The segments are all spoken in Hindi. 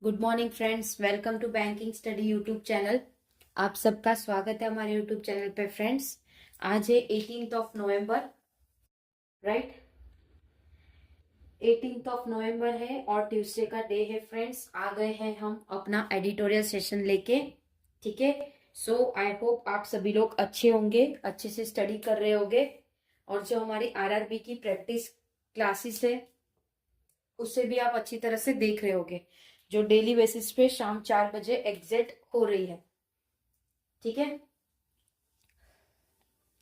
Good morning friends, welcome to banking study YouTube channel. आप सबका स्वागत है हमारे यूट्यूब चैनल पे। फ्रेंड्स, आज है 18th of November, right. 18th of November है और ट्यूसडे का डे है। फ्रेंड्स, आ गए हैं हम अपना एडिटोरियल सेशन लेके, ठीक है। सो आई होप आप सभी लोग अच्छे होंगे, अच्छे से स्टडी कर रहे होंगे और जो हमारी आरआरबी की प्रैक्टिस क्लासेस है उससे भी आप अच्छी तरह से देख रहे होगे, जो डेली बेसिस पे शाम 4 बजे एग्जैक्ट हो रही है, ठीक है,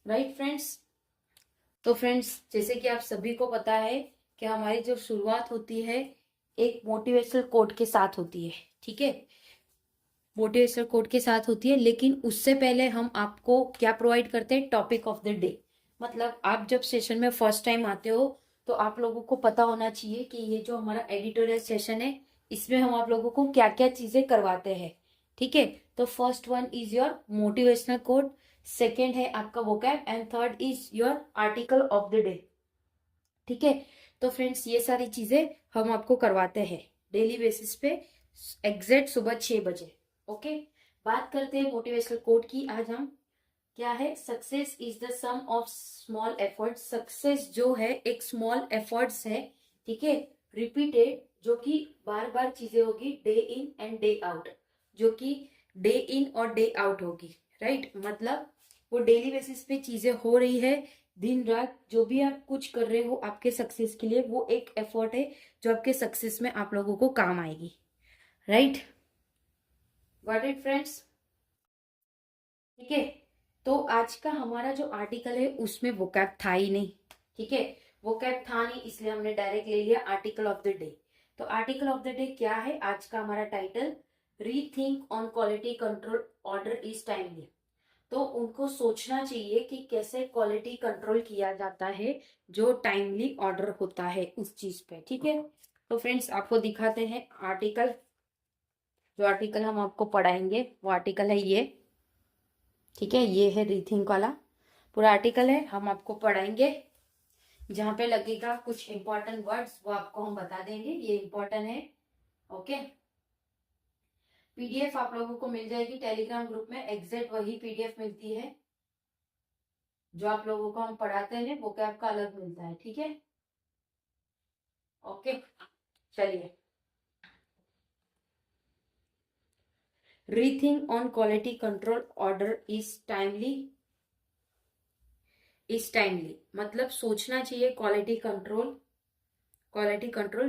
राइट फ्रेंड्स। तो फ्रेंड्स, जैसे कि आप सभी को पता है कि हमारी जो शुरुआत होती है एक मोटिवेशनल कोट के साथ होती है, ठीक है। मोटिवेशनल कोट के साथ होती है, लेकिन उससे पहले हम आपको क्या प्रोवाइड करते हैं, टॉपिक ऑफ द डे। मतलब आप जब सेशन में फर्स्ट टाइम आते हो तो आप लोगों को पता होना चाहिए कि ये जो हमारा एडिटोरियल सेशन है इसमें हम आप लोगों को क्या क्या चीजें करवाते हैं, ठीक है। तो first one is your motivational quote, second है आपका vocab and third is your article of the day, ठीक है। तो फ्रेंड्स, ये सारी चीजें हम आपको करवाते हैं डेली बेसिस पे एग्जैक्ट सुबह 6 बजे, ओके। बात करते हैं मोटिवेशनल कोट की। आज हम क्या है, success is the sum of small effort. Success जो है एक स्मॉल एफर्ट्स है, ठीक है, रिपीटेड, जो कि बार बार चीजें होगी, day in and day out, जो कि डे इन और डे आउट होगी, राइट। मतलब वो डेली बेसिस पे चीजें हो रही है, दिन रात जो भी आप कुछ कर रहे हो आपके सक्सेस के लिए, वो एक एफर्ट है जो आपके सक्सेस में आप लोगों को काम आएगी, राइट। गॉट इट फ्रेंड्स, ठीक है। तो आज का हमारा जो आर्टिकल है उसमें वोकैब था ही नहीं, ठीक है। वोकैब था नहीं, इसलिए हमने डायरेक्ट ले लिया आर्टिकल ऑफ द डे। तो आर्टिकल ऑफ द डे क्या है आज का हमारा title, rethink on quality control order is timely. तो उनको सोचना चाहिए कि कैसे क्वालिटी कंट्रोल किया जाता है जो टाइमली ऑर्डर होता है उस चीज पे, ठीक है। तो फ्रेंड्स, आपको दिखाते हैं आर्टिकल। जो आर्टिकल हम आपको पढ़ाएंगे वो आर्टिकल है ये, ठीक है। ये है रीथिंक वाला पूरा आर्टिकल है, हम आपको पढ़ाएंगे। जहां पे लगेगा कुछ इंपॉर्टेंट वर्ड्स वो आपको हम बता देंगे, ये इंपॉर्टेंट है, ओके। पीडीएफ आप लोगों को मिल जाएगी टेलीग्राम ग्रुप में, एग्जैक्ट वही पीडीएफ मिलती है जो आप लोगों को हम पढ़ाते हैं, वो क्या आपका अलग मिलता है, ठीक है, ओके। चलिए, rethink on quality control order is timely मतलब सोचना चाहिए क्वालिटी कंट्रोल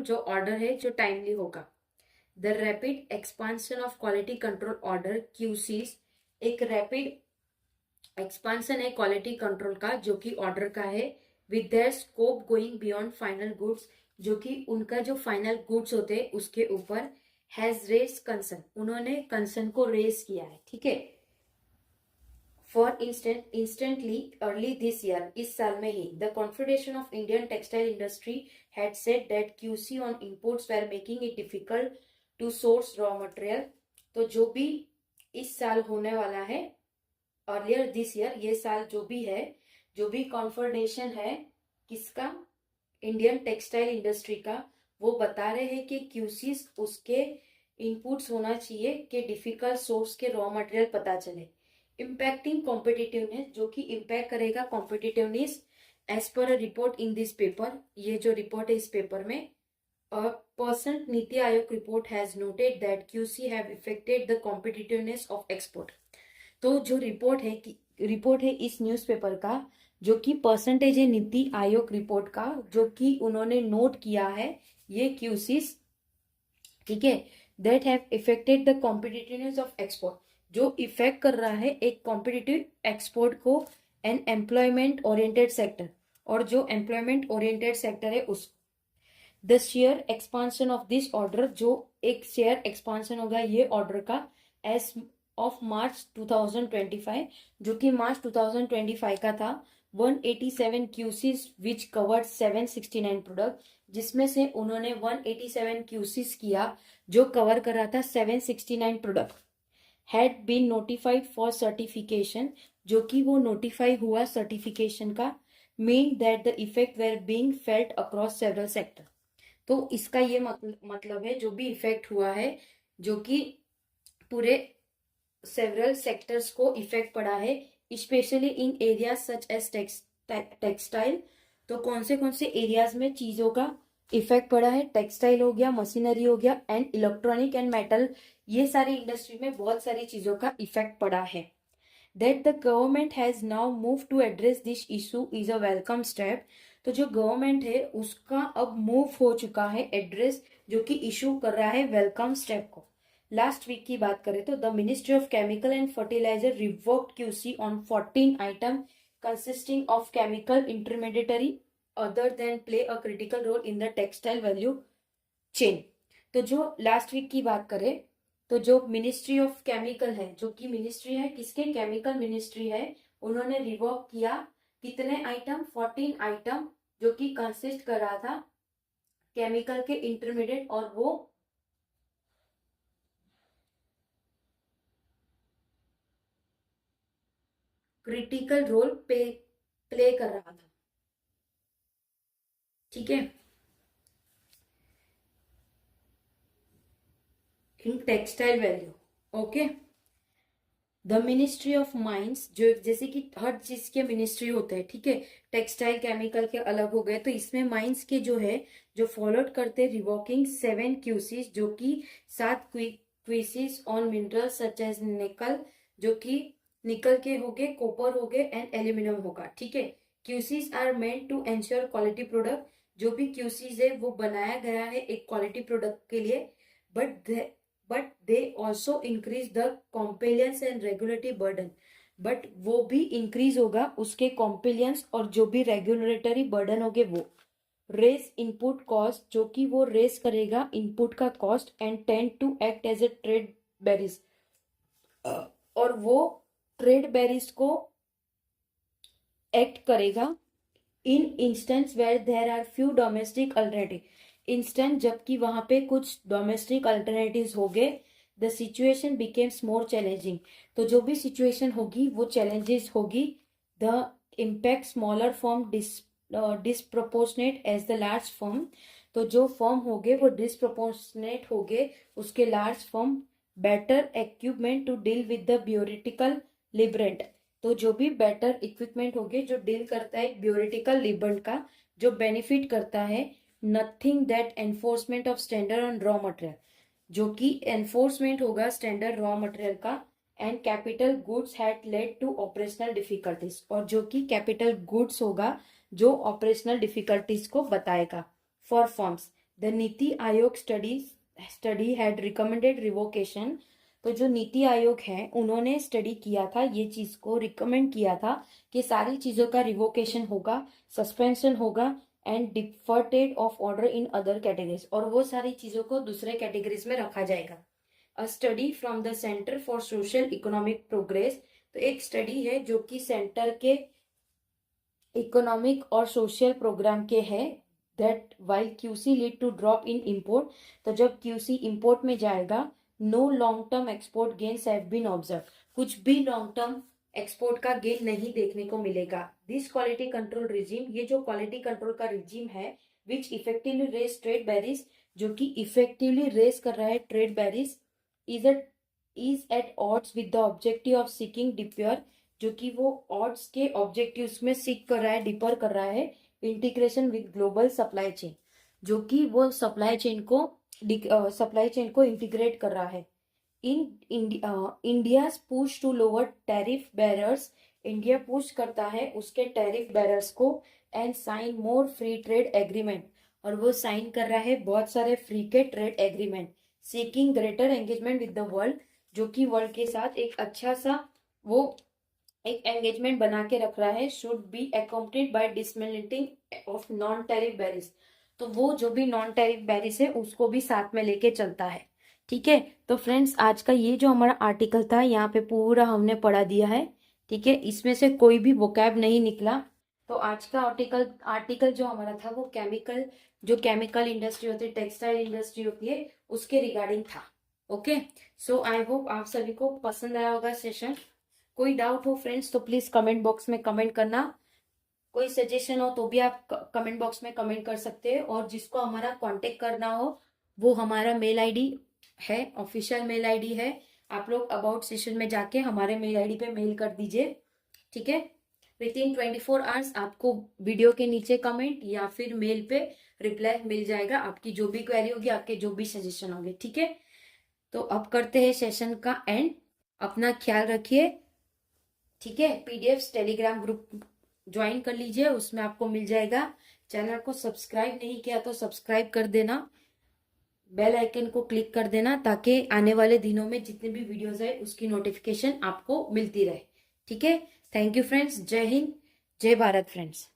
जो ऑर्डर है जो टाइमली होगा। The rapid expansion of quality control order QCs, एक रैपिड एक्सपांशन है क्वालिटी कंट्रोल का जो कि ऑर्डर का है, with their scope going beyond final goods, जो कि उनका जो फाइनल गुड्स होते हैं उसके ऊपर, हैज रेज कंसर्न, उन्होंने कंसर्न को रेज किया है, ठीक है। For instantly early this year, इस साल में ही, the Confederation of Indian Textile Industry had said that QC on imports were making it difficult to source raw material. तो जो भी इस साल होने वाला है, अर्लियर दिस ईयर, ये साल जो भी है, जो भी कॉन्फेडरेशन है किसका, इंडियन टेक्सटाइल इंडस्ट्री का, वो बता रहे हैं कि क्यूसीज उसके इनपुट्स होना चाहिए कि डिफिकल्ट सोर्स के रॉ मटेरियल पता चले। इम्पैक्टिंग कॉम्पिटिटिवनेस, जो कि इम्पैक्ट करेगा competitiveness, as per a report in this paper, ये जो रिपोर्ट है इस पेपर में, a percent NITI Aayog report has noted that QC have affected the competitiveness of export। तो जो रिपोर्ट है इस न्यूज़पेपर का, जो कि परसेंटेज है नीति आयोग रिपोर्ट का, जो कि उन्होंने नोट किया है ये क्यूसीज, ठीक है, that have affected the competitiveness of export, जो इफेक्ट कर रहा है एक कॉम्पिटिटिव एक्सपोर्ट को, एन एम्प्लॉयमेंट ओरिएंटेड सेक्टर, और जो एम्प्लॉयमेंट ओरिएंटेड सेक्टर है उस, the share expansion of this order, जो एक शेयर एक्सपांशन होगा ये ऑर्डर का, एज ऑफ मार्च 2025, जो कि मार्च 2025 का था, 187 क्यूसीज विच कवर्ड 769 प्रोडक्ट, जिसमें से उन्होंने 187 क्यूसीज किया जो कवर कर रहा था 769 product, had been notified for certification, जो कि वो नोटिफाई हुआ सर्टिफिकेशन का, mean that the effect were being felt across several sector. तो इसका ये मतलब है जो भी इफेक्ट हुआ है जो कि पूरे सेवरल सेक्टर्स को इफेक्ट पड़ा है, specially in areas such as textile. तो कौन से एरियाज में चीजों का इफेक्ट पड़ा है? टेक्सटाइल हो गया, मशीनरी हो गया, एंड इलेक्ट्रॉनिक एंड मेटल, ये सारी इंडस्ट्री में बहुत सारी चीजों का इफेक्ट पड़ा है। That the government has now move to address this issue is a welcome step. तो जो गवर्नमेंट है उसका अब मूव हो चुका है एड्रेस, जो कि इशू कर रहा है वेलकम स्टेप को। लास्ट वीक की बात करें तो the ministry of chemical and fertiliser revoked QC on 14 item consisting of chemical intermediary other than play a critical role in the textile value chain. तो जो लास्ट वीक की बात करें तो जो मिनिस्ट्री ऑफ केमिकल है, जो कि मिनिस्ट्री है किसके? केमिकल मिनिस्ट्री है, उन्होंने रिवोक किया कितने आइटम? 14 आइटम, जो कि कंसिस्ट कर रहा था केमिकल के इंटरमीडिएट, और वो क्रिटिकल रोल प्ले कर रहा था। ठीक है, in textile value. Okay, the ministry of mines, जो जैसे कि हर चीज के मिनिस्ट्री होते हैं, ठीक है, टेक्सटाइल केमिकल के अलग हो गए, तो इसमें माइंस के जो है जो फॉलोड करते रिवोकिंग 7 क्यूसीज, जो कि 7 क्वीसीज ऑन मिनरल सच एज निकल, जो कि निकल के हो गए, कॉपर हो गए, एंड एल्यूमिनियम होगा। ठीक है, QCs are meant to ensure quality product. जो भी क्यूसीज है वो बनाया गया है एक क्वालिटी प्रोडक्ट के लिए, but they also increase the compliance and regulatory burden। But वो भी इंक्रीज होगा उसके कॉम्प्लियंस और जो भी रेगुलेटरी बर्डन होगे वो। रेस इनपुट कॉस्ट, जो कि वो रेस करेगा इनपुट का cost, and tend to act as a trade barriers, और वो ट्रेड बैरिज को एक्ट करेगा in instances where there are few domestic alternative. Instant जबकि वहां पे कुछ डोमेस्टिक अल्टरनेटिव्स हो गए, the situation becomes more challenging. तो जो भी सिचुएशन होगी वो चैलेंजेस होगी। The impact smaller firm disproportionate as the large firm. तो जो फॉर्म हो गए वो डिसप्रोपोर्शनेट हो गए उसके large firm. Better equipment to deal with the bureaucratic labyrinth. तो जो भी बेटर इक्विपमेंट होगे जो डील करता है ब्यूरिटिकल लिबरेंट का, जो बेनिफिट करता है nothing that enforcement of standard on raw material, जो कि एनफोर्समेंट होगा स्टैंडर्ड रॉ मटेरियल का। And capital goods had led to operational difficulties, और जो कि कैपिटल गुड्स होगा जो ऑपरेशनल डिफिकल्टीज को बताएगा। For firms, the NITI Aayog study had recommended revocation. तो जो नीति आयोग है उन्होंने स्टडी किया था, ये चीज को रिकमेंड किया था कि सारी चीजों का रिवोकेशन होगा, सस्पेंशन होगा, and deferred of order in other categories, और वो सारी चीजों को दूसरे कैटेगरीज में रखा जाएगा। अ study from the centre for social economic progress. तो एक स्टडी है जो कि सेंटर के इकोनॉमिक और सोशल प्रोग्राम के है, that while QC lead to drop in import. तो जब क्यूसी इम्पोर्ट में जाएगा, no long term export gains have been observe. कुछ भी लॉन्ग टर्म एक्सपोर्ट का गेन नहीं देखने को मिलेगा। दिस क्वालिटी कंट्रोल रिजीम, ये जो क्वालिटी कंट्रोल का रिजीम है, which effectively raise trade barriers, जो कि इफेक्टिवली रेस कर रहा है trade barriers, is at odds with the objective of seeking deeper, जो कि वो ऑड्स के ऑब्जेक्टिव्स में सीख कर रहा है, डिपर कर रहा है integration with global supply chain, जो कि वो सप्लाई चेन को इंटीग्रेट कर रहा है। India push to lower tariff barriers, India push करता है उसके टैरिफ बैरियर्स को, and sign more free trade agreement, और वो साइन कर रहा है बहुत सारे फ्री के trade agreement. Seeking greater engagement with the world, जो कि वर्ल्ड के साथ एक अच्छा सा वो एक एंगेजमेंट बना के रख रहा है। Should be accompanied by dismantling of non tariff barriers. तो वो जो भी नॉन टैरिफ बैरियर्स है उसको भी साथ में लेके चलता है। ठीक है, तो फ्रेंड्स आज का ये जो हमारा आर्टिकल था यहाँ पे पूरा हमने पढ़ा दिया है। ठीक है, इसमें से कोई भी वोकैब नहीं निकला। तो आज का आर्टिकल जो हमारा था वो केमिकल इंडस्ट्री होती है, टेक्सटाइल इंडस्ट्री होती है, उसके रिगार्डिंग था। ओके, सो आई होप आप सभी को पसंद आया होगा सेशन। कोई डाउट हो फ्रेंड्स तो प्लीज कमेंट बॉक्स में कमेंट करना। कोई सजेशन हो तो भी आप कमेंट बॉक्स में कमेंट कर सकते हैं, और जिसको हमारा कांटेक्ट करना हो वो हमारा मेल आईडी है, ऑफिशियल मेल आईडी है। आप लोग अबाउट सेशन में जाके हमारे मेल आईडी पे मेल कर दीजिए, ठीक है। विद इन 24 आवर्स आपको वीडियो के नीचे कमेंट या फिर मेल पे रिप्लाई मिल जाएगा, आपकी जो भी क्वेरी होगी, आपके जो भी सजेशन होंगे, ठीक है। तो अब करते हैं सेशन का एंड। अपना ख्याल रखिए, ठीक है। पीडीएफ टेलीग्राम ग्रुप ज्वाइन कर लीजिए, उसमें आपको मिल जाएगा। चैनल को सब्सक्राइब नहीं किया तो सब्सक्राइब कर देना, बेल आइकन को क्लिक कर देना, ताकि आने वाले दिनों में जितने भी वीडियोस आए उसकी नोटिफिकेशन आपको मिलती रहे, ठीक है। थैंक यू फ्रेंड्स, जय हिंद, जय भारत फ्रेंड्स।